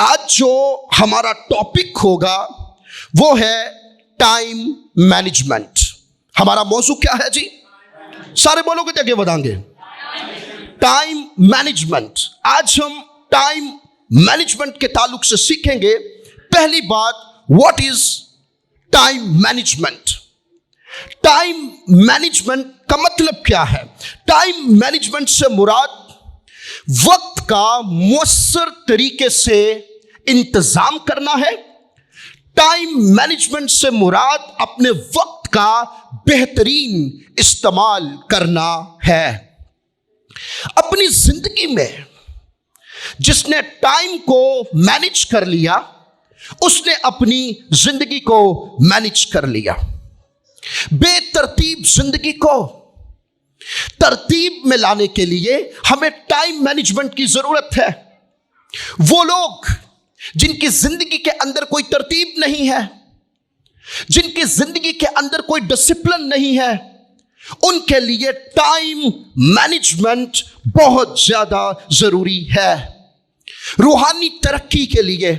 आज जो हमारा टॉपिक होगा वो है टाइम मैनेजमेंट। हमारा मौजू क्या है जी? सारे बोलोगे तो आगे बढ़ाएंगे। Time management. आज हम टाइम मैनेजमेंट के ताल्लुक से सीखेंगे। पहली बात, what is time management? Time management का मतलब क्या है? टाइम मैनेजमेंट से मुराद वक्त का मुअस्सर तरीके से इंतजाम करना है। टाइम मैनेजमेंट से मुराद अपने वक्त का बेहतरीन इस्तेमाल करना है। अपनी जिंदगी में जिसने टाइम को मैनेज कर लिया उसने अपनी जिंदगी को मैनेज कर लिया। बेतरतीब जिंदगी को तरतीब में लाने के लिए हमें टाइम मैनेजमेंट की जरूरत है। वो लोग जिनकी जिंदगी के अंदर कोई तरतीब नहीं है, जिनकी जिंदगी के अंदर कोई डिसिप्लिन नहीं है, उनके लिए टाइम मैनेजमेंट बहुत ज्यादा जरूरी है। रूहानी तरक्की के लिए,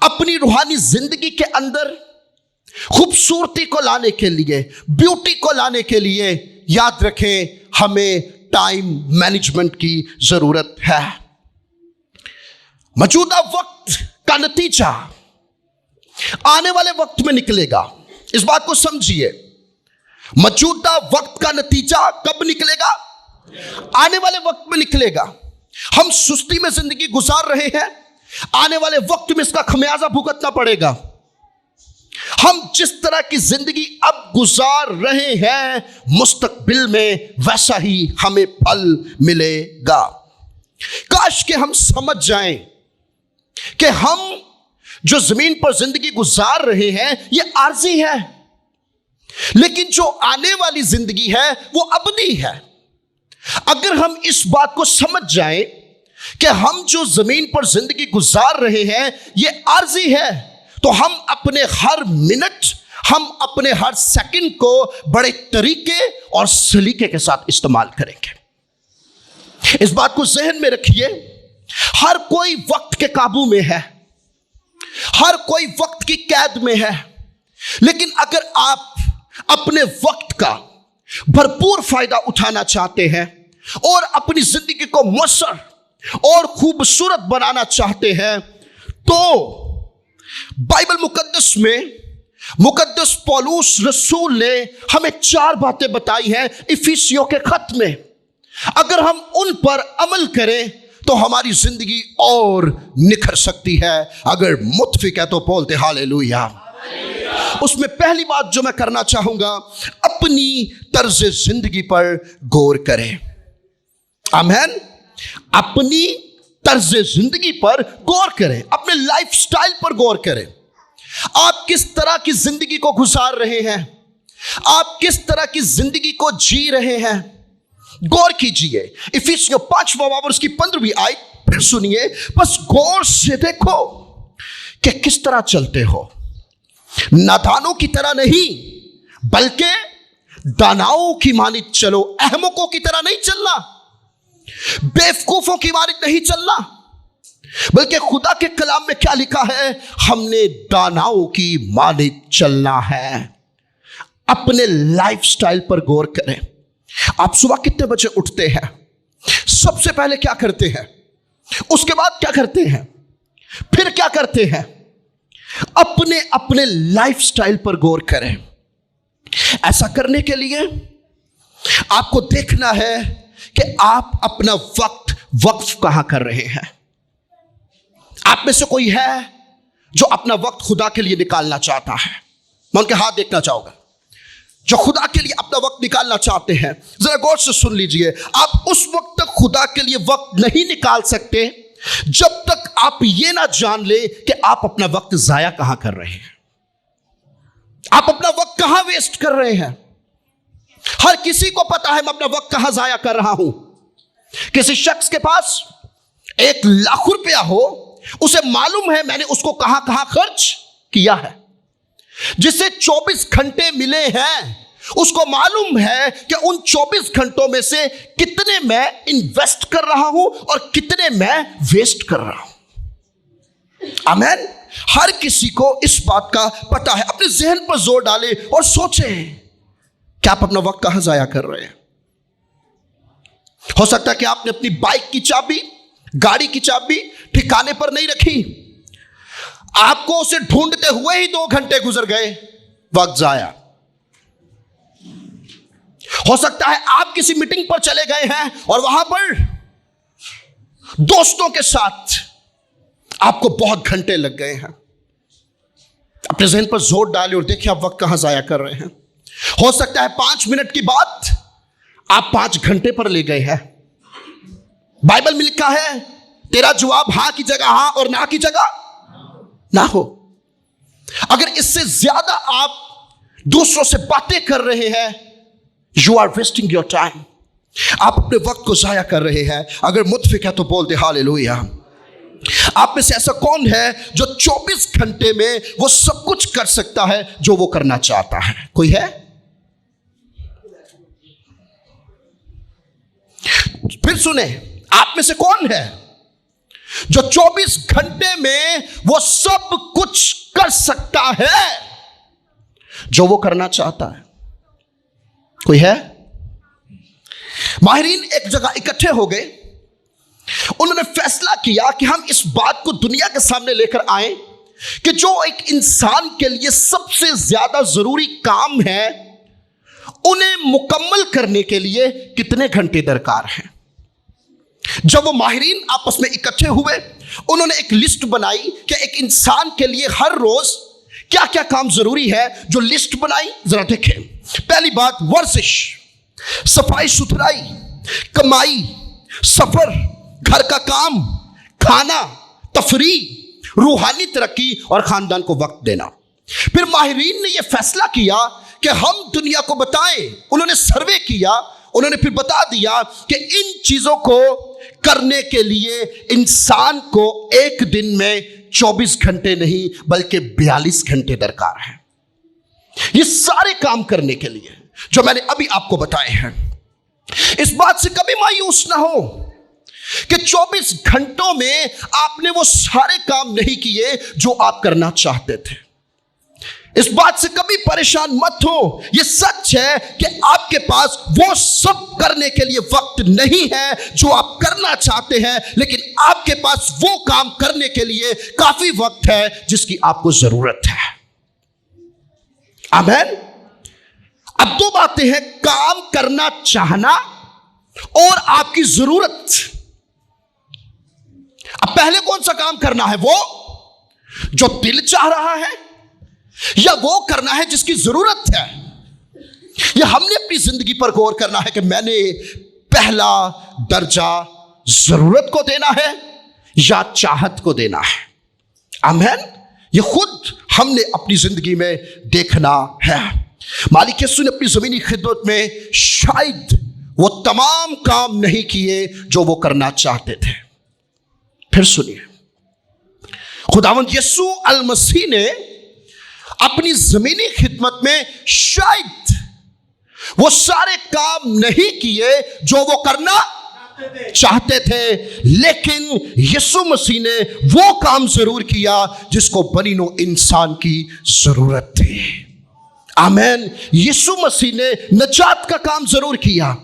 अपनी रूहानी जिंदगी के अंदर खूबसूरती को लाने के लिए, ब्यूटी को लाने के लिए, याद रखें हमें टाइम मैनेजमेंट की जरूरत है। मौजूदा वक्त का नतीजा आने वाले वक्त में निकलेगा। इस बात को समझिए। मौजूदा वक्त का नतीजा कब निकलेगा? आने वाले वक्त में निकलेगा। हम सुस्ती में जिंदगी गुजार रहे हैं, आने वाले वक्त में इसका खमियाजा भुगतना पड़ेगा। हम जिस तरह की जिंदगी अब गुजार रहे हैं, मुस्तकबिल में वैसा ही हमें फल मिलेगा। काश के हम समझ जाएं कि हम जो जमीन पर जिंदगी गुजार रहे हैं ये आर्जी है, लेकिन जो आने वाली जिंदगी है वो अबदी है। अगर हम इस बात को समझ जाएं कि हम जो जमीन पर जिंदगी गुजार रहे हैं ये आर्जी है, तो हम अपने हर मिनट, हम अपने हर सेकंड को बड़े तरीके और सलीके के साथ इस्तेमाल करेंगे। इस बात को जहन में रखिए। हर कोई वक्त के काबू में है, हर कोई वक्त की कैद में है, लेकिन अगर आप अपने वक्त का भरपूर फायदा उठाना चाहते हैं और अपनी जिंदगी को मुअस्सर और खूबसूरत बनाना चाहते हैं, तो बाइबल मुकद्दस में मुकद्दस पौलुस रसूल ने हमें 4 बातें बताई हैं इफिसियों के खत में। अगर हम उन पर अमल करें तो हमारी जिंदगी और निखर सकती है। अगर मुत्फिक है तो बोलते हालेलुया। उसमें पहली बात जो मैं करना चाहूंगा, अपनी तर्ज जिंदगी पर गौर करें। आमीन। अपनी तर्ज जिंदगी पर गौर करें, अपने लाइफ स्टाइल पर गौर करें। आप किस तरह की जिंदगी को गुजार रहे हैं, आप किस तरह की जिंदगी को जी रहे हैं, गौर कीजिए। इफिसियों 5वां बाब उसकी 15वीं आयत फिर सुनिए। बस गौर से देखो कि किस तरह चलते हो, नादानों की तरह नहीं बल्कि दानाओं की मानित चलो। अहमकों की तरह नहीं चलना, बेवकूफों की मानित नहीं चलना, बल्कि खुदा के कलाम में क्या लिखा है, हमने दानाओं की मानित चलना है। अपने लाइफ स्टाइल पर गौर करें। आप सुबह कितने बजे उठते हैं? सबसे पहले क्या करते हैं? उसके बाद क्या करते हैं? फिर क्या करते हैं? अपने अपने लाइफ स्टाइल पर गौर करें। ऐसा करने के लिए आपको देखना है कि आप अपना वक्त वक्फ कहां कर रहे हैं। आप में से कोई है जो अपना वक्त खुदा के लिए निकालना चाहता है? मैं उनके हाथ देखना चाहूंगा जो खुदा के लिए अपना वक्त निकालना चाहते हैं। जरा गौर से सुन लीजिए। आप उस वक्त तक खुदा के लिए वक्त नहीं निकाल सकते जब तक आप ये ना जान ले कि आप अपना वक्त जाया कहां कर रहे हैं, आप अपना वक्त कहां वेस्ट कर रहे हैं। हर किसी को पता है मैं अपना वक्त कहां जाया कर रहा हूं। किसी शख्स के पास 1 लाख रुपया हो, उसे मालूम है मैंने उसको कहां कहां खर्च किया है। जिसे 24 घंटे मिले हैं उसको मालूम है कि उन 24 घंटों में से कितने मैं इन्वेस्ट कर रहा हूं और कितने मैं वेस्ट कर रहा हूं। आमेन। हर किसी को इस बात का पता है। अपने जहन पर जोर डालें और सोचें कि आप अपना वक्त कहां जाया कर रहे हैं। हो सकता है कि आपने अपनी बाइक की चाबी, गाड़ी की चाबी ठिकाने पर नहीं रखी, आपको उसे ढूंढते हुए ही 2 घंटे गुजर गए, वक्त जाया। हो सकता है आप किसी मीटिंग पर चले गए हैं और वहां पर दोस्तों के साथ आपको बहुत घंटे लग गए हैं। अपने जहन पर जोर डालें और देखिए आप वक्त कहां जाया कर रहे हैं। हो सकता है 5 मिनट की बात आप 5 घंटे पर ले गए हैं। बाइबल में लिखा है तेरा जवाब हां की जगह हां और ना की जगह ना हो। अगर इससे ज्यादा आप दूसरों से बातें कर रहे हैं, you are wasting your time. आप अपने वक्त को जाया कर रहे हैं। अगर मुत्फिक है तो बोल दे हालेलुया। आप में से ऐसा कौन है जो 24 घंटे में वो सब कुछ कर सकता है जो वो करना चाहता है? कोई है? फिर सुने, आप में से कौन है जो 24 घंटे में वो सब कुछ कर सकता है जो वो करना चाहता है? कोई है? माहिरीन एक जगह इकट्ठे हो गए। उन्होंने फैसला किया कि हम इस बात को दुनिया के सामने लेकर आए कि जो एक इंसान के लिए सबसे ज्यादा जरूरी काम है, उन्हें मुकम्मल करने के लिए कितने घंटे दरकार हैं। जब वो माहिरीन आपस में इकट्ठे हुए, उन्होंने एक लिस्ट बनाई कि एक इंसान के लिए हर रोज क्या क्या काम जरूरी है। जो लिस्ट बनाई जरा देखें। पहली बात, वर्जिश, सफाई सुथराई, कमाई, सफर, घर का काम, खाना, तफरीह, रूहानी तरक्की और खानदान को वक्त देना। फिर माहिरीन ने यह फैसला किया कि हम दुनिया को बताएं। उन्होंने सर्वे किया, उन्होंने फिर बता दिया कि इन चीजों को करने के लिए इंसान को एक दिन में 24 घंटे नहीं बल्कि 42 घंटे दरकार है। ये सारे काम करने के लिए जो मैंने अभी आपको बताए हैं। इस बात से कभी मायूस ना हो कि 24 घंटों में आपने वो सारे काम नहीं किए जो आप करना चाहते थे। इस बात से कभी परेशान मत हो। यह सच है कि आपके पास वो सब करने के लिए वक्त नहीं है जो आप करना चाहते हैं, लेकिन आपके पास वो काम करने के लिए काफी वक्त है जिसकी आपको जरूरत है। आमीन। अब 2 बातें हैं, काम करना चाहना और आपकी जरूरत। अब पहले कौन सा काम करना है? वो जो दिल चाह रहा है या वो करना है जिसकी जरूरत है? या हमने अपनी जिंदगी पर गौर करना है कि मैंने पहला दर्जा जरूरत को देना है या चाहत को देना है? आमीन। ये खुद हमने अपनी जिंदगी में देखना है। मालिक यीशु ने अपनी जमीनी खिदमत में शायद वो तमाम काम नहीं किए जो वो करना चाहते थे। फिर सुनिए, खुदावंद यीशु अल मसीह ने अपनी जमीनी खिदमत में शायद वो सारे काम नहीं किए जो वो करना चाहते थे, लेकिन यीशु मसीह ने वो काम जरूर किया जिसको बनी नौ इंसान की जरूरत थी। आमीन। यीशु मसीह ने नजात का काम जरूर किया।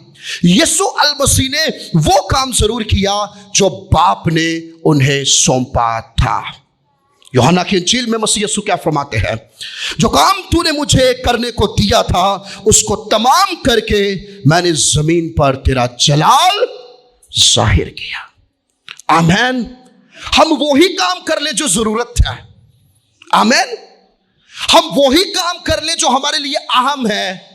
यीशु अल मसीह ने वो काम जरूर किया जो बाप ने उन्हें सौंपा था। यूहन्ना की इंजील में मसीह यीशु क्या फरमाते हैं? जो काम तूने मुझे करने को दिया था उसको तमाम करके मैंने जमीन पर तेरा जलाल जाहिर किया। आमीन। हम वही काम कर ले जो जरूरत है। आमीन। हम वही काम कर ले जो हमारे लिए अहम है।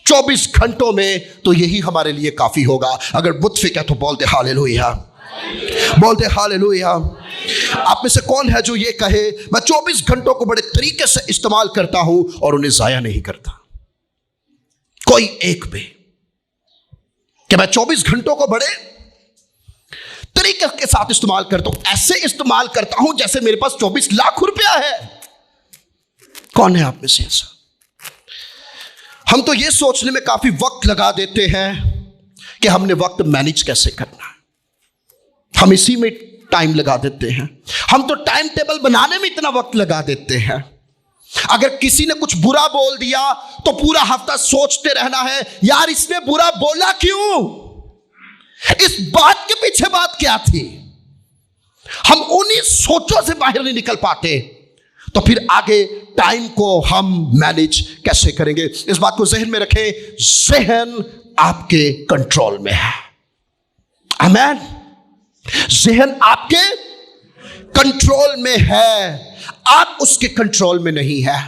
24 घंटों में तो यही हमारे लिए काफी होगा। अगर मुत्फिक है तो बोलते हालेलुया, बोलते हालेलुया। आप में से कौन है जो ये कहे मैं 24 घंटों को बड़े तरीके से इस्तेमाल करता हूं और उन्हें जाया नहीं करता? कोई एक भी कि मैं 24 घंटों को बड़े तरीके के साथ इस्तेमाल करता हूं, ऐसे इस्तेमाल करता हूं जैसे मेरे पास 24 लाख रुपया है। कौन है आप में से ऐसा? हम तो ये सोचने में काफी वक्त लगा देते हैं कि हमने वक्त मैनेज कैसे करना है। हम इसी में टाइम लगा देते हैं। हम तो टाइम टेबल बनाने में इतना वक्त लगा देते हैं। अगर किसी ने कुछ बुरा बोल दिया तो पूरा हफ्ता सोचते रहना है, यार इसने बुरा बोला क्यों, इस बात के पीछे बात क्या थी। हम उन्हीं सोचों से बाहर नहीं निकल पाते, तो फिर आगे टाइम को हम मैनेज कैसे करेंगे। इस बात को जहन में रखें, जहन आपके कंट्रोल में है। आमीन। जहन आपके कंट्रोल में है, आप उसके कंट्रोल में नहीं है।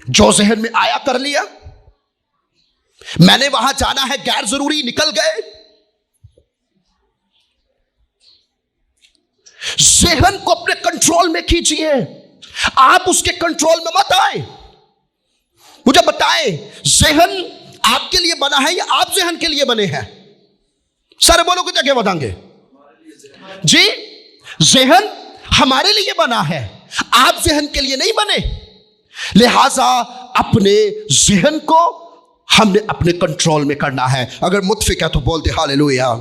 जो जहन में आया कर लिया, मैंने वहां जाना है, गैर जरूरी निकल गए। जहन को अपने कंट्रोल में कीजिए, आप उसके कंट्रोल में मत आए। मुझे बताएं, जहन आपके लिए बना है या आप जहन के लिए बने हैं? सारे बोलोगे तो क्या बताएंगे जी? जहन हमारे लिए बना है, आप जहन के लिए नहीं बने। लिहाजा अपने जहन को हमने अपने कंट्रोल में करना है। अगर मुत्फिक है तो बोल दे हालेलुया।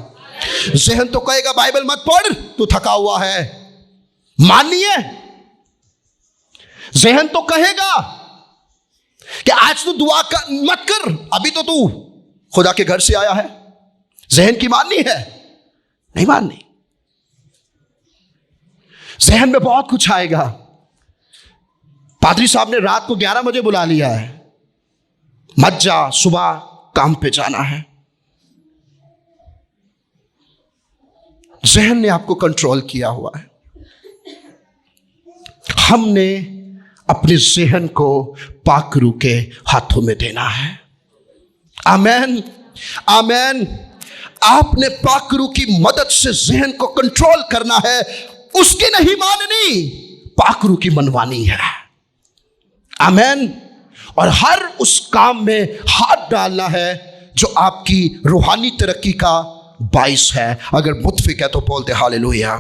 जहन तो कहेगा बाइबल मत पढ़, तू थका हुआ है, मानिए। जहन तो कहेगा कि आज तू दुआ मत कर, अभी तो तू खुदा के घर से आया है। जहन की माननी है? नहीं माननी। जहन में बहुत कुछ आएगा। पादरी साहब ने रात को 11 बजे बुला लिया है, मत जा, सुबह काम पे जाना है। जहन ने आपको कंट्रोल किया हुआ है। हमने अपने जहन को पाकरू के हाथों में देना है। आमीन, आमीन। आपने पाकरू की मदद से जहन को कंट्रोल करना है, उसकी नहीं माननी, पाकरू की मनवानी है। आमीन। और हर उस काम में हाथ डालना है जो आपकी रूहानी तरक्की का बाइस है। अगर मुत्फिक है तो बोलते हालेलुया,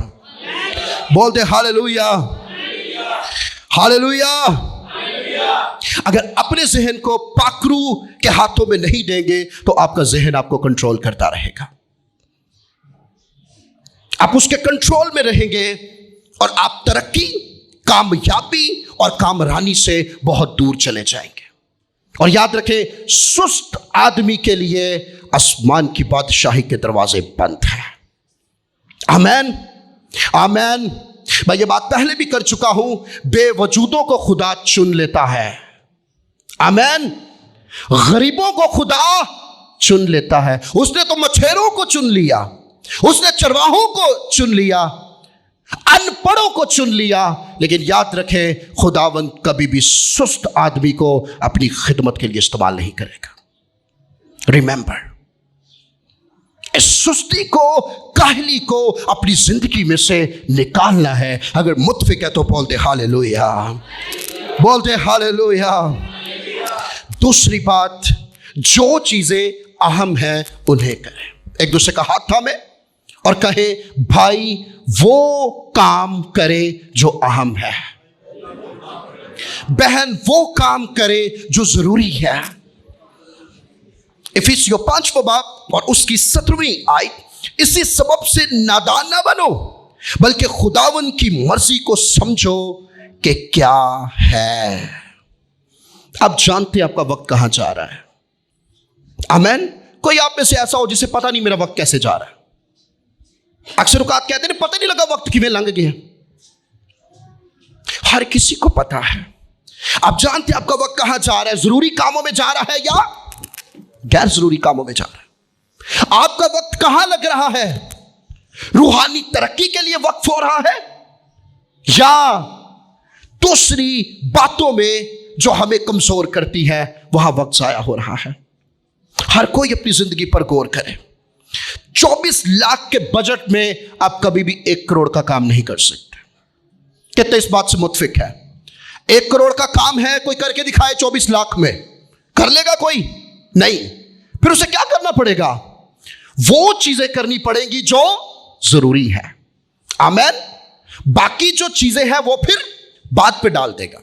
बोलते हालेलुया, हालेलुया। अगर अपने जहन को पाकरू के हाथों में नहीं देंगे तो आपका जहन आपको कंट्रोल करता रहेगा। आप उसके कंट्रोल में रहेंगे और आप तरक्की, कामयाबी और कामरानी से बहुत दूर चले जाएंगे। और याद रखें, सुस्त आदमी के लिए आसमान की बादशाही के दरवाजे बंद हैं। आमीन, आमीन। मैं ये बात पहले भी कर चुका हूं, बेवजूदों को खुदा चुन लेता है। आमीन। गरीबों को खुदा चुन लेता है। उसने तो मछेरों को चुन लिया, उसने चरवाहों को चुन लिया, अनपढ़ों को चुन लिया। लेकिन याद रखें, खुदावंद कभी भी सुस्त आदमी को अपनी खिदमत के लिए इस्तेमाल नहीं करेगा। रिमेंबर, इस सुस्ती को, काहली को अपनी जिंदगी में से निकालना है। अगर मुत्फिक है तो बोलते हालेलुया, बोलते हालेलुया। दूसरी बात, जो चीजें अहम हैं उन्हें करें। एक दूसरे का हाथ थामे और कहे, भाई वो काम करे जो अहम है, बहन वो काम करे जो जरूरी है। इफिसियों 5वां बाब और उसकी 17वीं आयत, इसी सबब से नादान ना बनो बल्कि खुदावन की मर्जी को समझो कि क्या है। आप जानते हैं आपका वक्त कहां जा रहा है। आमीन। कोई आप में से ऐसा हो जिसे पता नहीं मेरा वक्त कैसे जा रहा है? अक्सर औकात कहते हैं पता नहीं लगा वक्त किवें लंघ गया। हर किसी को पता है। आप जानते हैं आपका वक्त कहां जा रहा है, जरूरी कामों में जा रहा है या गैर जरूरी कामों में जा रहा है। आपका वक्त कहां लग रहा है, रूहानी तरक्की के लिए वक्त हो रहा है या दूसरी बातों में जो हमें कमजोर करती है वहां वक्त जाया हो रहा है। हर कोई अपनी जिंदगी पर गौर करे। 24 लाख के बजट में आप कभी भी 1 करोड़ का काम नहीं कर सकते। कितने इस बात से मुत्फिक है? 1 करोड़ का काम है, कोई करके दिखाए 24 लाख में, कर लेगा कोई? नहीं। फिर उसे क्या करना पड़ेगा? वो चीजें करनी पड़ेंगी जो जरूरी है। आमीन। बाकी जो चीजें हैं वो फिर बाद पे डाल देगा।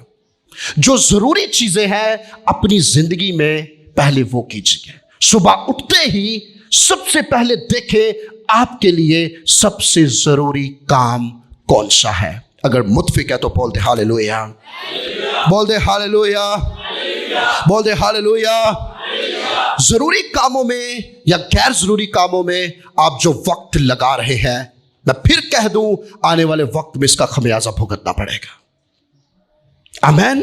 जो जरूरी चीजें हैं अपनी जिंदगी में पहले वो कीजिए। सुबह उठते ही सबसे पहले देखे आपके लिए सबसे जरूरी काम कौन सा है? अगर मुत्फिक है तो बोल दे हालेलुया, बोल दे हालेलुया, बोल दे हालेलुया। जरूरी कामों में या गैर जरूरी कामों में आप जो वक्त लगा रहे हैं, मैं फिर कह दूं, आने वाले वक्त में इसका खमियाजा भुगतना पड़ेगा। आमीन।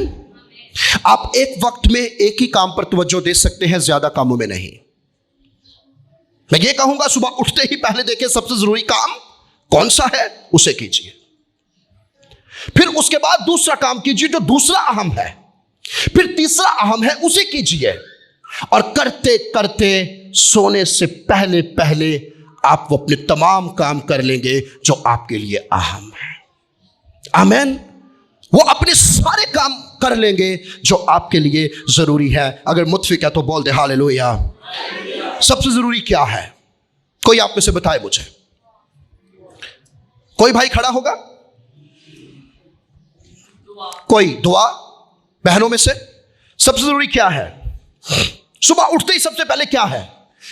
आप एक वक्त में एक ही काम पर तवज्जो दे सकते हैं, ज्यादा कामों में नहीं। मैं ये कहूंगा सुबह उठते ही पहले देखें सबसे जरूरी काम कौन सा है, उसे कीजिए। फिर उसके बाद दूसरा काम कीजिए जो दूसरा अहम है, फिर तीसरा अहम है उसे कीजिए, और करते करते सोने से पहले पहले आप वो अपने तमाम काम कर लेंगे जो आपके लिए अहम है। आमीन। वो अपने सारे काम कर लेंगे जो आपके लिए जरूरी है। अगर मुत्फिक है तो बोल दे हालेलुया। सबसे जरूरी क्या है? कोई आप में से बताए मुझे। कोई भाई खड़ा होगा? कोई दुआ? बहनों में से सबसे जरूरी क्या है? सुबह उठते ही सबसे पहले क्या है?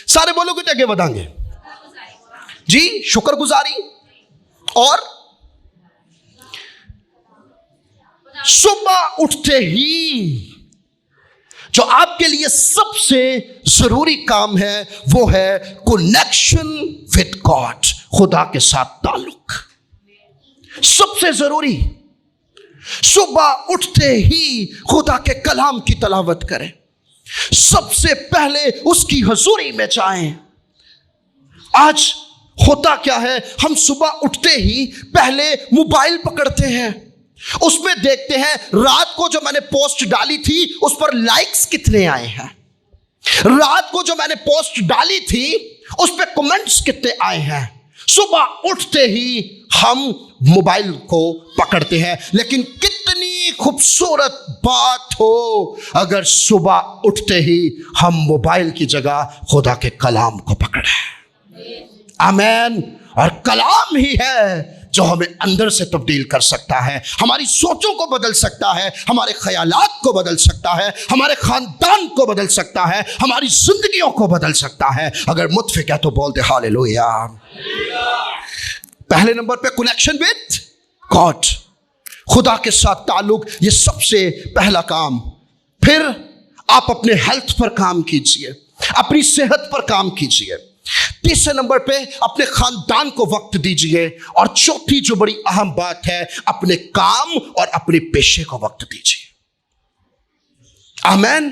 सारे बोलोगे तो आगे बढ़ाएंगे जी। शुक्रगुजारी। और सुबह उठते ही जो आपके लिए सबसे जरूरी काम है वो है कनेक्शन विद गॉड, खुदा के साथ ताल्लुक। सबसे जरूरी सुबह उठते ही खुदा के कलाम की तलावत करें, सबसे पहले उसकी हुजूरी में जाएं। आज होता क्या है, हम सुबह उठते ही पहले मोबाइल पकड़ते हैं, उसमें देखते हैं रात को जो मैंने पोस्ट डाली थी उस पर लाइक्स कितने आए हैं, रात को जो मैंने पोस्ट डाली थी उस पर कमेंट्स कितने आए हैं। सुबह उठते ही हम मोबाइल को पकड़ते हैं। लेकिन कितनी खूबसूरत बात हो अगर सुबह उठते ही हम मोबाइल की जगह खुदा के कलाम को पकड़ें। आमीन। और कलाम ही है जो हमें अंदर से तब्दील कर सकता है, हमारी सोचों को बदल सकता है, हमारे ख्यालात को बदल सकता है, हमारे खानदान को बदल सकता है, हमारी जिंदगियों को बदल सकता है। अगर मुत्फिक है तो बोल दे हालेलुया। पहले नंबर पे कनेक्शन विद गॉड, खुदा के साथ ताल्लुक, ये सबसे पहला काम। फिर आप अपने हेल्थ पर काम कीजिए, अपनी सेहत पर काम कीजिए। तीसरे नंबर पे अपने खानदान को वक्त दीजिए, और चौथी जो बड़ी अहम बात है, अपने काम और अपने पेशे को वक्त दीजिए। आमीन।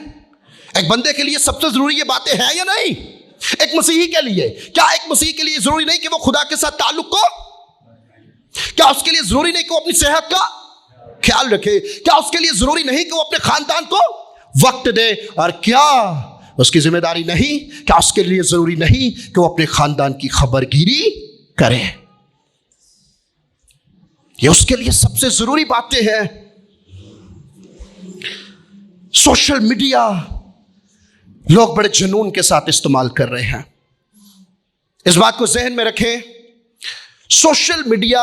एक बंदे के लिए सबसे जरूरी ये बातें हैं या नहीं? एक मसीही के लिए क्या? एक मसीही के लिए जरूरी नहीं कि वो खुदा के साथ ताल्लुक को, क्या उसके लिए जरूरी नहीं कि वो अपनी सेहत का ख्याल रखे? क्या उसके लिए जरूरी नहीं कि वो अपने खानदान को वक्त दे? और क्या उसकी जिम्मेदारी नहीं, क्या उसके लिए जरूरी नहीं कि वो अपने खानदान की खबरगिरी करे? ये उसके लिए सबसे जरूरी बातें हैं। सोशल मीडिया लोग बड़े जुनून के साथ इस्तेमाल कर रहे हैं। इस बात को जहन में रखें, सोशल मीडिया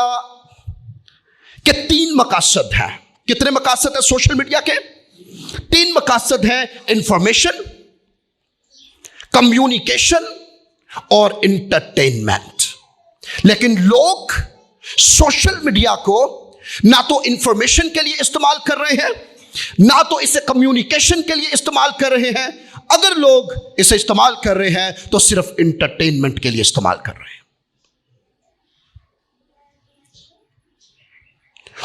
के 3 मकासद हैं। कितने मकासद है सोशल मीडिया के? 3 मकासद हैं, इंफॉर्मेशन, कम्युनिकेशन और इंटरटेनमेंट। लेकिन लोग सोशल मीडिया को ना तो इंफॉर्मेशन के लिए इस्तेमाल कर रहे हैं, ना तो इसे कम्युनिकेशन के लिए इस्तेमाल कर रहे हैं। अगर लोग इसे इस्तेमाल कर रहे हैं तो सिर्फ इंटरटेनमेंट के लिए इस्तेमाल कर रहे हैं।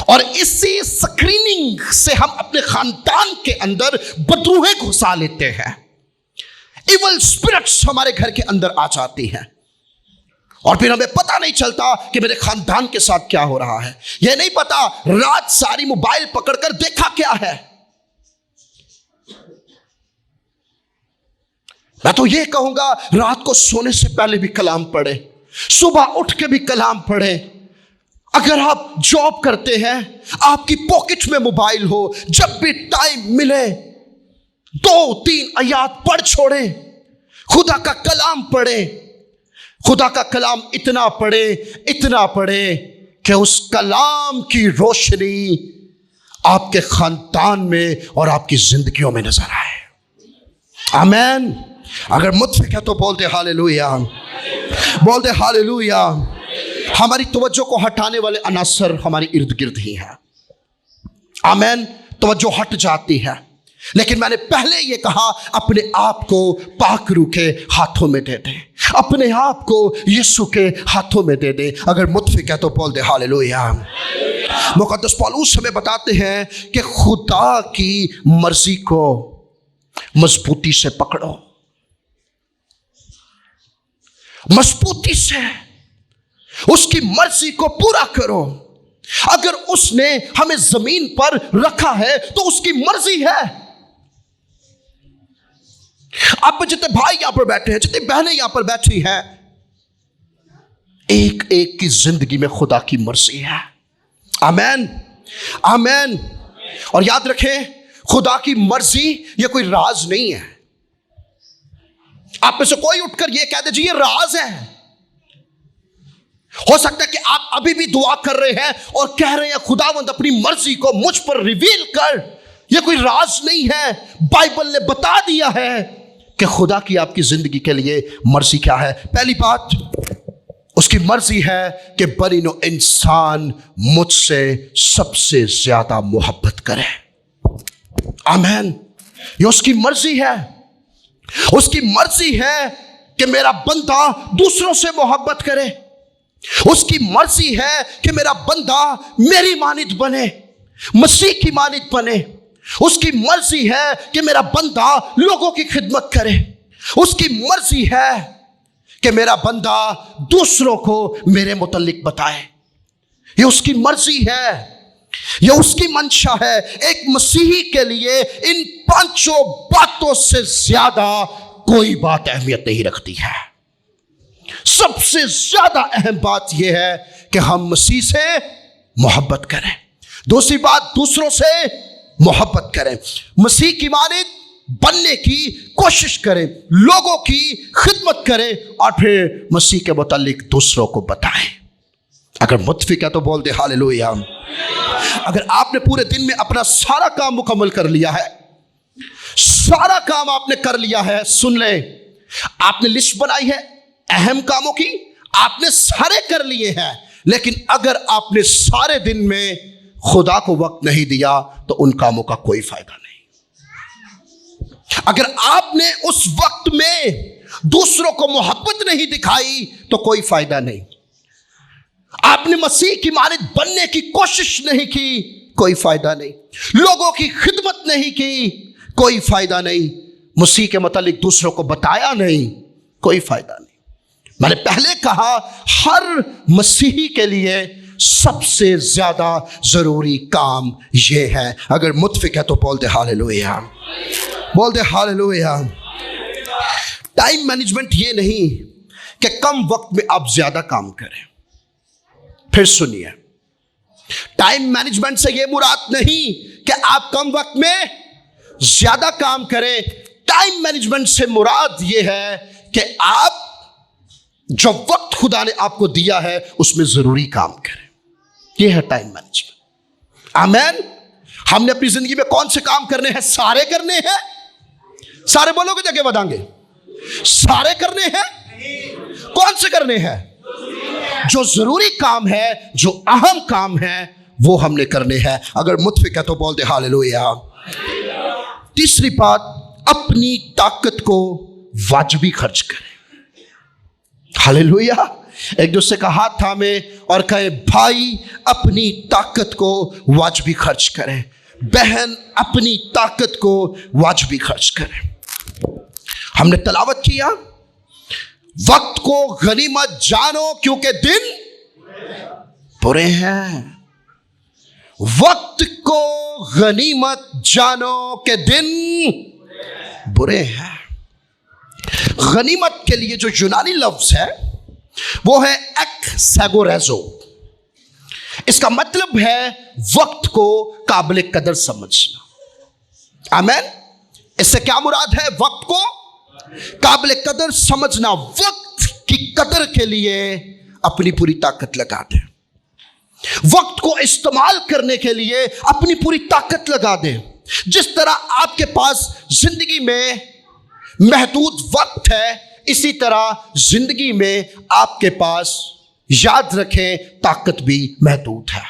और इसी स्क्रीनिंग से हम अपने खानदान के अंदर बदरूहें घुसा लेते हैं। इवल स्पिरिट्स हमारे घर के अंदर आ जाती हैं, और फिर हमें पता नहीं चलता कि मेरे खानदान के साथ क्या हो रहा है। यह नहीं पता रात सारी मोबाइल पकड़कर देखा क्या है। मैं तो यह कहूंगा रात को सोने से पहले भी कलाम पढ़े, सुबह उठ के भी कलाम पढ़े। अगर आप जॉब करते हैं, आपकी पॉकेट में मोबाइल हो, जब भी टाइम मिले 2-3 आयत पढ़ छोड़े, खुदा का कलाम पढ़े। खुदा का कलाम इतना पढ़े कि उस कलाम की रोशनी आपके खानदान में और आपकी जिंदगियों में नजर आए। आमीन। अगर मुत्फिक है तो बोलते हालेलुया। बोल दे हालेलुया। हमारी तवज्जो को हटाने वाले अनासर हमारे इर्द गिर्द ही हैं। आमेन। तवज्जो हट जाती है, लेकिन मैंने पहले ये कहा, अपने आप को पाक रूह के हाथों में दे दे, अपने आप को यीशु के हाथों में दे दे। अगर मुत्फिक है तो बोल दे हालेलुया। मुकद्दस पौलुस हमें बताते हैं कि खुदा की मर्जी को मजबूती से पकड़ो, मजबूती से उसकी मर्जी को पूरा करो। अगर उसने हमें जमीन पर रखा है तो उसकी मर्जी है। आप जितने भाई यहां पर बैठे हैं, जितनी बहनें यहां पर बैठी हैं, एक एक की जिंदगी में खुदा की मर्जी है। आमेन, आमेन। और याद रखें, खुदा की मर्जी ये कोई राज नहीं है। आप में से कोई उठकर ये कह दीजिए ये राज है। हो सकता है कि आप अभी भी दुआ कर रहे हैं और कह रहे हैं खुदावंद अपनी मर्जी को मुझ पर रिवील कर। यह कोई राज नहीं है। बाइबल ने बता दिया है कि खुदा की आपकी जिंदगी के लिए मर्जी क्या है। पहली बात, उसकी मर्जी है कि बनिनो इंसान मुझसे सबसे ज्यादा मोहब्बत करे। आमेन। ये उसकी मर्जी है। उसकी मर्जी है कि मेरा बंदा दूसरों से मोहब्बत करे। उसकी मर्जी है कि मेरा बंदा मेरी मानित बने, मसीह की मानित बने। उसकी मर्जी है कि मेरा बंदा लोगों की खिदमत करे। उसकी मर्जी है कि मेरा बंदा दूसरों को मेरे मुतल्लिक बताए। ये उसकी मर्जी है, ये उसकी मंशा है। एक मसीही के लिए इन पांचों बातों से ज्यादा कोई बात अहमियत नहीं रखती है। सबसे ज्यादा अहम बात यह है कि हम मसीह से मोहब्बत करें। दूसरी बात, दूसरों से मोहब्बत करें, मसीह की मानित बनने की कोशिश करें, लोगों की खिदमत करें और फिर मसीह के मुतालिक दूसरों को बताएं। अगर मुत्फिक है तो बोल दे हालेलुया। अगर आपने पूरे दिन में अपना सारा काम मुकम्मल कर लिया है, सारा काम आपने कर लिया है, सुन ले, आपने लिस्ट बनाई है अहम कामों की, आपने सारे कर लिए हैं, लेकिन अगर आपने सारे दिन में खुदा को वक्त नहीं दिया तो उन कामों का कोई फायदा नहीं। अगर आपने उस वक्त में दूसरों को मोहब्बत नहीं दिखाई तो कोई फायदा नहीं। आपने मसीह की मानित बनने की कोशिश नहीं की, कोई फायदा नहीं। लोगों की खिदमत नहीं की, कोई फायदा नहीं। मसीह के मुतालिक दूसरों को बताया नहीं, कोई फायदा नहीं। मैंने पहले कहा, हर मसीही के लिए सबसे ज्यादा जरूरी काम यह है। अगर मुत्फिक है तो बोल दे हालेलुया, बोल दे हालेलुया। टाइम मैनेजमेंट ये नहीं कि कम वक्त में आप ज्यादा काम करें। फिर सुनिए, टाइम मैनेजमेंट से यह मुराद नहीं कि आप कम वक्त में ज्यादा काम करें। टाइम मैनेजमेंट से मुराद यह है कि आप जो वक्त खुदा ने आपको दिया है उसमें जरूरी काम करें। यह है टाइम मैनेजमेंट। आमेन। हमने अपनी जिंदगी में कौन से काम करने हैं? सारे करने हैं। सारे बोलोगे जगह बताएंगे, सारे करने हैं। कौन से करने हैं? जो जरूरी काम है, जो अहम काम है, वो हमने करने हैं। अगर मुत्फिक है तो बोल दे हालेलुया। तीसरी बात, अपनी ताकत को वाजिबी खर्च करें। हालेलुया। एक दूसरे का हाथ थामे और कहे, भाई अपनी ताकत को वाजिबी खर्च करें, बहन अपनी ताकत को वाजिबी खर्च करें। हमने तलावत किया, वक्त को गनीमत जानो क्योंकि दिन बुरे हैं। वक्त को गनीमत जानो कि दिन बुरे हैं। गनीमत के लिए जो यूनानी लफ्ज है वो है एक्सेगोरेजो। इसका मतलब है वक्त को काबिल कदर समझना। आमेन। इससे क्या मुराद है? वक्त को काबिल कदर समझना। वक्त की कदर के लिए अपनी पूरी ताकत लगा दें। वक्त को इस्तेमाल करने के लिए अपनी पूरी ताकत लगा दें। जिस तरह आपके पास जिंदगी में महदूद वक्त है, इसी तरह जिंदगी में आपके पास, याद रखें, ताकत भी महदूद है।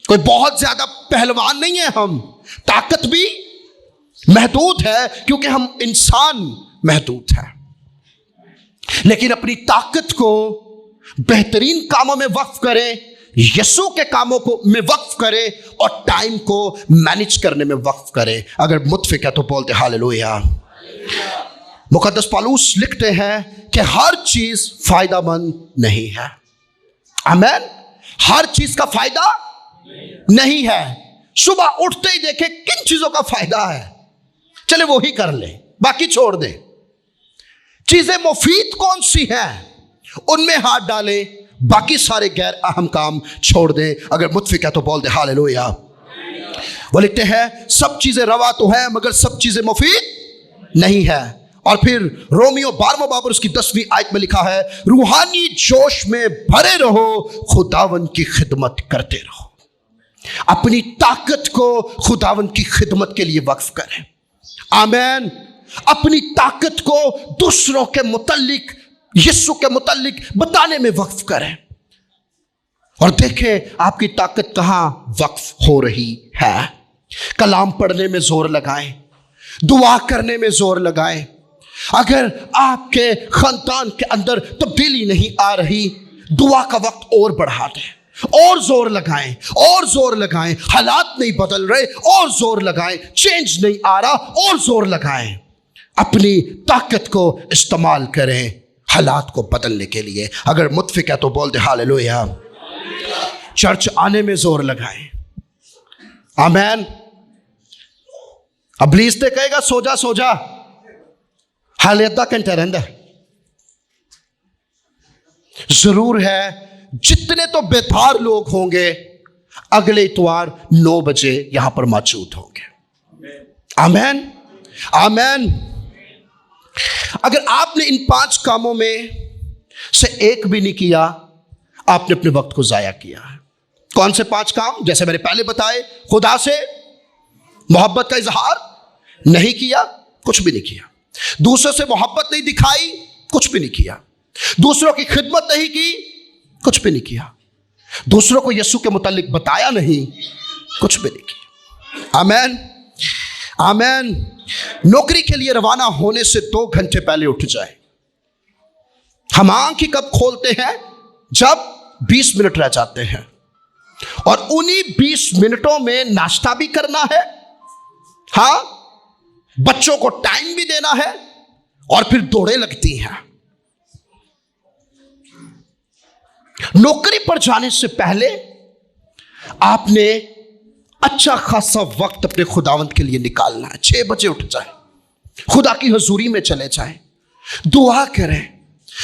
कोई बहुत ज्यादा पहलवान नहीं है हम, ताकत भी महदूद है क्योंकि हम इंसान महदूद है। लेकिन अपनी ताकत को बेहतरीन कामों में वक्फ करें, यीशु के कामों को में वक्फ करें और टाइम को मैनेज करने में वक्फ करें। अगर मुत्फिक है तो बोलते हालेलुया। मुकद्दस पौलुस लिखते हैं कि हर चीज फायदामंद नहीं है। आमीन। हर चीज का फायदा नहीं है। सुबह उठते ही देखें किन चीजों का फायदा है, चले वो ही कर ले, बाकी छोड़ दे। चीजें मुफीद कौन सी हैं उनमें हाथ डाले, बाकी सारे गैर अहम काम छोड़ दे। अगर मुत्फिक है तो बोल दे हालेलुया। वो लिखते हैं सब चीजें रवा तो है मगर सब चीजें मुफीद नहीं है। और फिर रोमियो 12वां बाब उसकी 10वीं आयत में लिखा है, रूहानी जोश में भरे रहो, खुदावन की खिदमत करते रहो। अपनी ताकत को खुदावन की खिदमत के लिए वक्फ करें। आमीन। अपनी ताकत को दूसरों के मुतल्लिक, यीशु के मुतल्लिक बताने में वक्फ करें और देखें आपकी ताकत कहां वक्फ हो रही है। कलाम पढ़ने में जोर लगाएं, दुआ करने में जोर लगाएं। अगर आपके खानदान के अंदर तब्दीली नहीं आ रही, दुआ का वक्त और बढ़ा दें, और जोर लगाएं, और जोर लगाएं। हालात नहीं बदल रहे, और जोर लगाएं। चेंज नहीं आ रहा, और जोर लगाएं। अपनी ताकत को इस्तेमाल करें हालात को बदलने के लिए। अगर मुत्फिक है तो बोल दे हालेलुया। चर्च आने में जोर लगाएं। आमीन। अबलीस ते कहेगा सो जा सो जा, हाले अद्धा घंटा रहंदा। जरूर है जितने तो बेदार लोग होंगे अगले इतवार 9 बजे यहां पर मौजूद होंगे। आमीन। आमीन। अगर आपने इन 5 कामों में से एक भी नहीं किया, आपने अपने वक्त को जाया किया है। कौन से 5 काम? जैसे मैंने पहले बताए, खुदा से मोहब्बत का इजहार नहीं किया, कुछ भी नहीं किया। दूसरों से मोहब्बत नहीं दिखाई, कुछ भी नहीं किया। दूसरों की खिदमत नहीं की, कुछ भी नहीं किया। दूसरों को यीशु के मुतालिक बताया नहीं, कुछ भी नहीं किया। आमीन। आमीन। नौकरी के लिए रवाना होने से 2 घंटे पहले उठ जाए। हम आंख ही कब खोलते हैं? जब 20 मिनट रह जाते हैं, और उन्हीं 20 मिनटों में नाश्ता भी करना है, हाँ, बच्चों को टाइम भी देना है, और फिर दौड़े लगती हैं। नौकरी पर जाने से पहले आपने अच्छा खासा वक्त अपने खुदावंत के लिए निकालना है। 6 बजे उठ जाए, खुदा की हुजूरी में चले जाए, दुआ करें,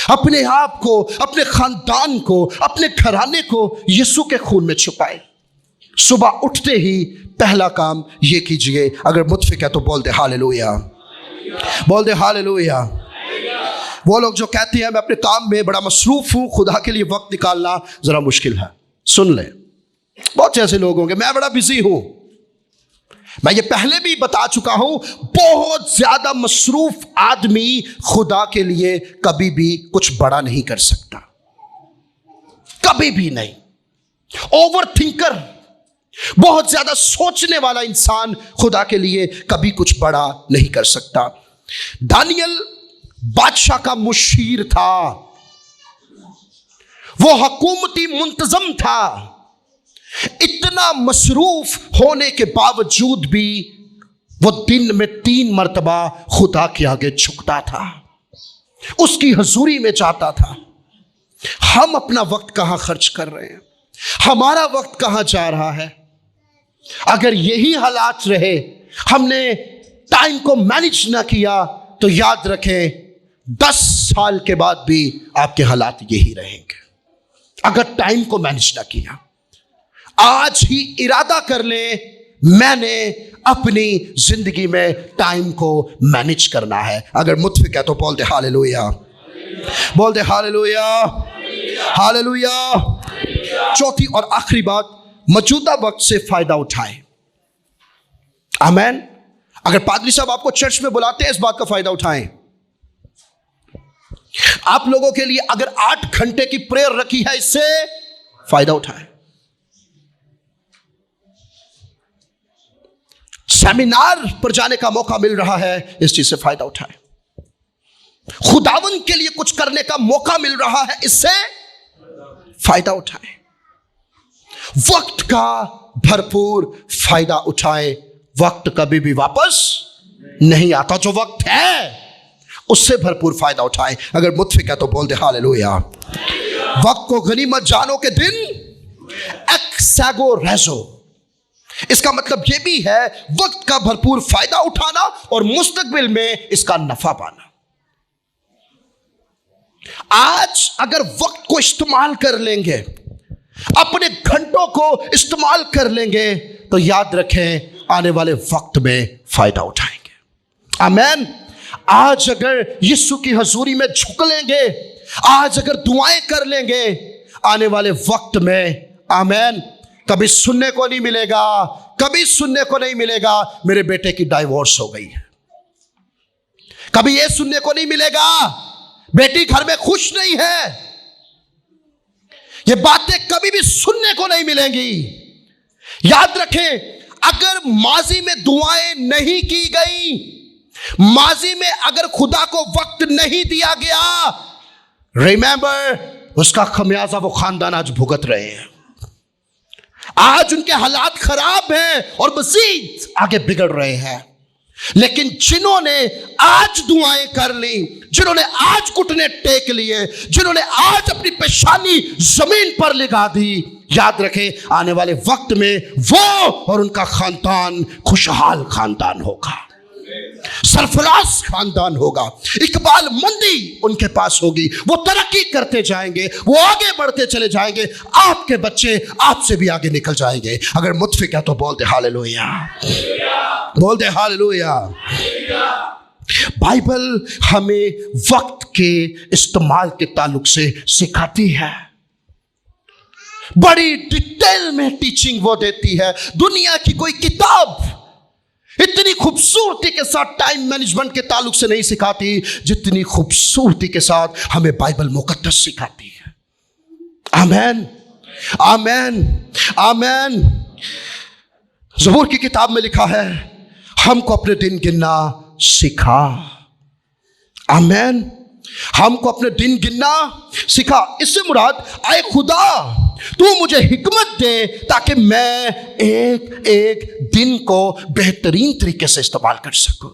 अपने आप को, अपने खानदान को, अपने घराने को यीशु के खून में छुपाए। सुबह उठते ही पहला काम ये कीजिए। अगर मुत्फिक है तो बोल दे हालेलुया। बोल दे हालेलुया। वो लोग जो कहते हैं मैं अपने काम में बड़ा मसरूफ हूं, खुदा के लिए वक्त निकालना जरा मुश्किल है, सुन ले। बहुत से ऐसे लोग होंगे, मैं बड़ा बिजी हूं। मैं ये पहले भी बता चुका हूं, बहुत ज्यादा मसरूफ आदमी खुदा के लिए कभी भी कुछ बड़ा नहीं कर सकता, कभी भी नहीं। ओवर थिंकर, बहुत ज्यादा सोचने वाला इंसान खुदा के लिए कभी कुछ बड़ा नहीं कर सकता। दानियल बादशाह का मुशीर था, वो हुकूमती मुंतजम था। इतना मसरूफ होने के बावजूद भी वो दिन में 3 मर्तबा खुदा के आगे झुकता था, उसकी हुजूरी में जाता था। हम अपना वक्त कहां खर्च कर रहे हैं? हमारा वक्त कहां जा रहा है? अगर यही हालात रहे, हमने टाइम को मैनेज ना किया, तो याद रखें 10 साल के बाद भी आपके हालात यही रहेंगे। अगर टाइम को मैनेज ना किया, आज ही इरादा कर ले, मैंने अपनी जिंदगी में टाइम को मैनेज करना है। अगर मुत्फिक है तो बोल दे हालेलुया। बोल दे हालेलुया। हालेलुया। चौथी और आखिरी बात, मौजूदा वक्त से फायदा उठाएं। आमीन। अगर पादरी साहब आपको चर्च में बुलाते हैं, इस बात का फायदा उठाएं। آپ لوگوں کے لیے اگر 8 گھنٹے کی پریئر رکھی ہے، اس سے فائدہ اٹھائیں. سیمینار پر جانے کا موقع مل رہا ہے، اس چیز سے فائدہ اٹھائیں. خداوند کے لیے کچھ کرنے کا موقع مل رہا ہے، اس سے فائدہ اٹھائیں. وقت کا بھرپور فائدہ اٹھائیں. وقت کبھی بھی واپس نہیں آتا. جو وقت ہے اس سے بھرپور فائدہ اٹھائیں. اگر متفق ہے تو بول دے ہاللویا. وقت کو غنیمت جانو کے دن ایکساگو ریزو. اس کا مطلب یہ بھی ہے وقت کا بھرپور فائدہ اٹھانا اور مستقبل میں اس کا نفع پانا. آج اگر وقت کو استعمال کر لیں گے، اپنے گھنٹوں کو استعمال کر لیں گے، تو یاد رکھیں آنے والے وقت میں فائدہ اٹھائیں گے. آمین. آج اگر یسوع کی حضوری میں جھک لیں گے، آج اگر دعائیں کر لیں گے، آنے والے وقت میں آمین کبھی سننے کو نہیں ملے گا، کبھی سننے کو نہیں ملے گا میرے بیٹے کی ڈائیورس ہو گئی ہے. کبھی یہ سننے کو نہیں ملے گا بیٹی گھر میں خوش نہیں ہے. یہ باتیں کبھی بھی سننے کو نہیں ملیں گی. یاد رکھیں اگر ماضی میں دعائیں نہیں کی گئی، ماضی میں اگر خدا کو وقت نہیں دیا گیا، ریممبر اس کا خمیازہ وہ خاندان آج بھگت رہے ہیں. آج ان کے حالات خراب ہیں اور مزید آگے بگڑ رہے ہیں. لیکن جنہوں نے آج دعائیں کر لی، جنہوں نے آج گھٹنے ٹیک لیے، جنہوں نے آج اپنی پیشانی زمین پر لگا دی، یاد رکھیں آنے والے وقت میں وہ اور ان کا خاندان خوشحال خاندان ہوگا، سرفراز خاندان ہوگا. اقبال مندی ان کے پاس ہوگی. وہ ترقی کرتے جائیں گے، وہ آگے بڑھتے چلے جائیں گے. آپ کے بچے آپ سے بھی آگے نکل جائیں گے. اگر متفق ہے تو بول دے ہاللویا، بول دے ہاللویا. بائبل ہمیں وقت کے استعمال کے تعلق سے سکھاتی ہے. بڑی ڈیٹیل میں ٹیچنگ وہ دیتی ہے. دنیا کی کوئی کتاب اتنی خوبصورتی کے ساتھ ٹائم مینجمنٹ کے تعلق سے نہیں سکھاتی جتنی خوبصورتی کے ساتھ ہمیں بائبل مقدس سکھاتی ہے. آمین آمین آمین. زبور کی کتاب میں لکھا ہے ہم کو اپنے دن گننا سکھا. آمین. ہم کو اپنے دن گننا سکھا. اس سے مراد اے خدا تو مجھے حکمت دے تاکہ میں ایک ایک دن کو بہترین طریقے سے استعمال کر سکوں.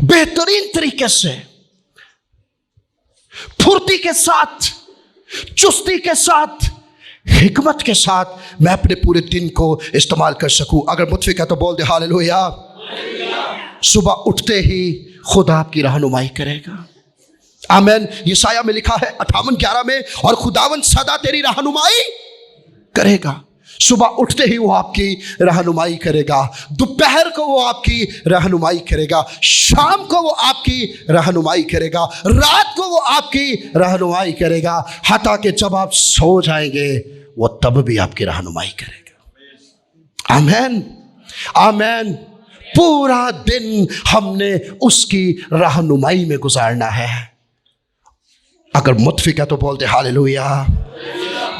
بہترین طریقے سے، پھرتی کے ساتھ، چستی کے ساتھ، حکمت کے ساتھ میں اپنے پورے دن کو استعمال کر سکوں. اگر متفق ہے تو بول دے ہاللویا. صبح اٹھتے ہی خدا آپ کی رہنمائی کرے گا. آمین. یسایہ میں لکھا ہے 58:11 میں، اور خداوند سدا تیری رہنمائی کرے گا. صبح اٹھتے ہی وہ آپ کی رہنمائی کرے گا، دوپہر کو وہ آپ کی رہنمائی کرے گا، شام کو وہ آپ کی رہنمائی کرے گا، رات کو وہ آپ کی رہنمائی کرے گا، حتیٰ کہ جب آپ سو جائیں گے وہ تب بھی آپ کی رہنمائی کرے گا. آمین آمین. پورا دن ہم نے اس کی رہنمائی میں گزارنا ہے. اگر متفق ہے تو بول دے ہاللویا،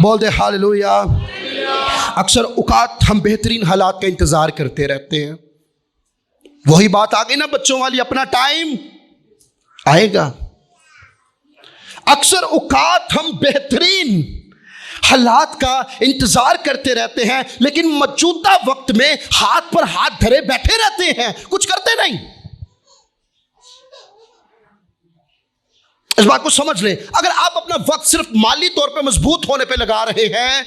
بول دے ہاللویا. اکثر اوقات ہم بہترین حالات کا انتظار کرتے رہتے ہیں. وہی بات آ گئی نا بچوں والی، اپنا ٹائم آئے گا. اکثر اوقات ہم بہترین حالات کا انتظار کرتے رہتے ہیں لیکن موجودہ وقت میں ہاتھ پر ہاتھ دھرے بیٹھے رہتے ہیں، کچھ کرتے نہیں. اس بات کو سمجھ لیں. اگر آپ اپنا وقت صرف مالی طور پہ مضبوط ہونے پہ لگا رہے ہیں،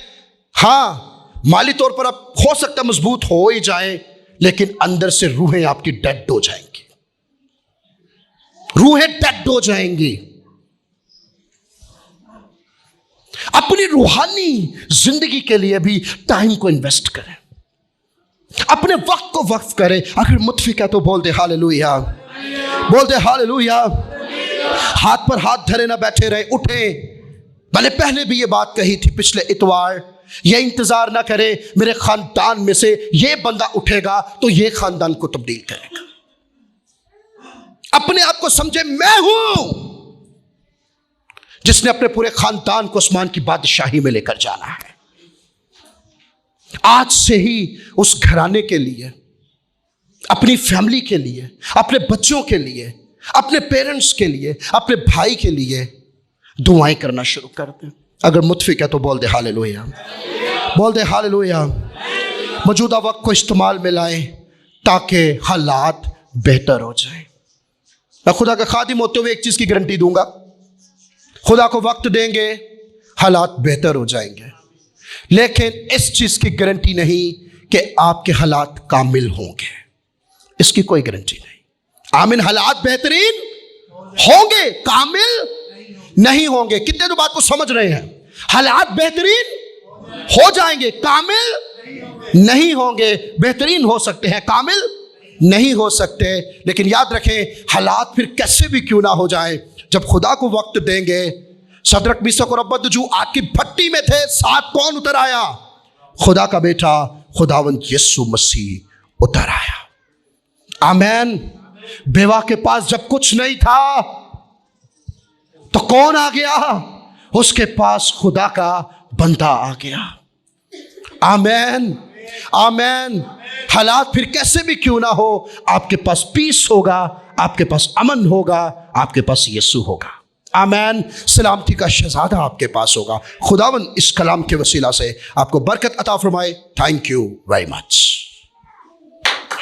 ہاں مالی طور پر آپ ہو سکتا ہے مضبوط ہو ہی جائیں، لیکن اندر سے روحیں آپ کی ڈیڈ ہو جائیں گی. روحیں ڈیڈ ہو جائیں گی. اپنی روحانی زندگی کے لیے بھی ٹائم کو انویسٹ کریں، اپنے وقت کو وقف کریں. اگر متفق ہے تو بول دے ہاللویا، بول دے ہاللویا. ہاتھ پر ہاتھ دھرے نہ بیٹھے رہے، اٹھیں. میں نے پہلے بھی یہ بات کہی تھی پچھلے اتوار. یہ انتظار نہ کرے میرے خاندان میں سے یہ بندہ اٹھے گا تو یہ خاندان کو تبدیل کرے گا. अपने आप को समझे मैं हूं जिसने अपने पूरे खानदान को आसमान की बादशाही में लेकर जाना है। आज से ही उस घराने के लिए, अपनी फैमिली के लिए, अपने बच्चों के लिए, अपने पेरेंट्स के लिए, अपने भाई के लिए दुआएं करना शुरू कर दें। अगर मुतफिक है तो बोल दे हालेलुया, बोल दे हालेलुया। मौजूदा वक्त को इस्तेमाल में लाएं ताकि हालात बेहतर हो जाए। मैं खुदा का खादिम होते हुए एक चीज की गारंटी दूंगा, खुदा को वक्त देंगे हालात बेहतर हो जाएंगे, लेकिन इस चीज की गारंटी नहीं कि आपके हालात कामिल होंगे, इसकी कोई गारंटी नहीं। आमीन। हालात बेहतरीन होंगे, कामिल नहीं होंगे। कितने तो बात को समझ रहे हैं? हालात बेहतरीन हो जाएंगे, कामिल नहीं होंगे। बेहतरीन हो सकते हैं, कामिल नहीं हो सकते। लेकिन याद रखें, हालात फिर कैसे भी क्यों ना हो जाए, जब खुदा को वक्त देंगे। सदरक मिशक और अबदनगो आग की भट्टी में थे, साथ कौन उतर आया? खुदा का बेटा खुदावंद यीशु मसीह उतर आया। आमीन। बेवा के पास जब कुछ नहीं था तो कौन आ गया? उसके पास खुदा का बंदा आ गया। आमीन, आमीन। हालात फिर कैसे भी क्यों ना हो, आपके पास पीस होगा, आपके पास अमन होगा, आपके पास यीशु होगा। आमीन। सलामती का शहजादा आपके पास होगा। खुदावन इस कलाम के वसीला से आपको बरकत अता फरमाए। Thank you very much.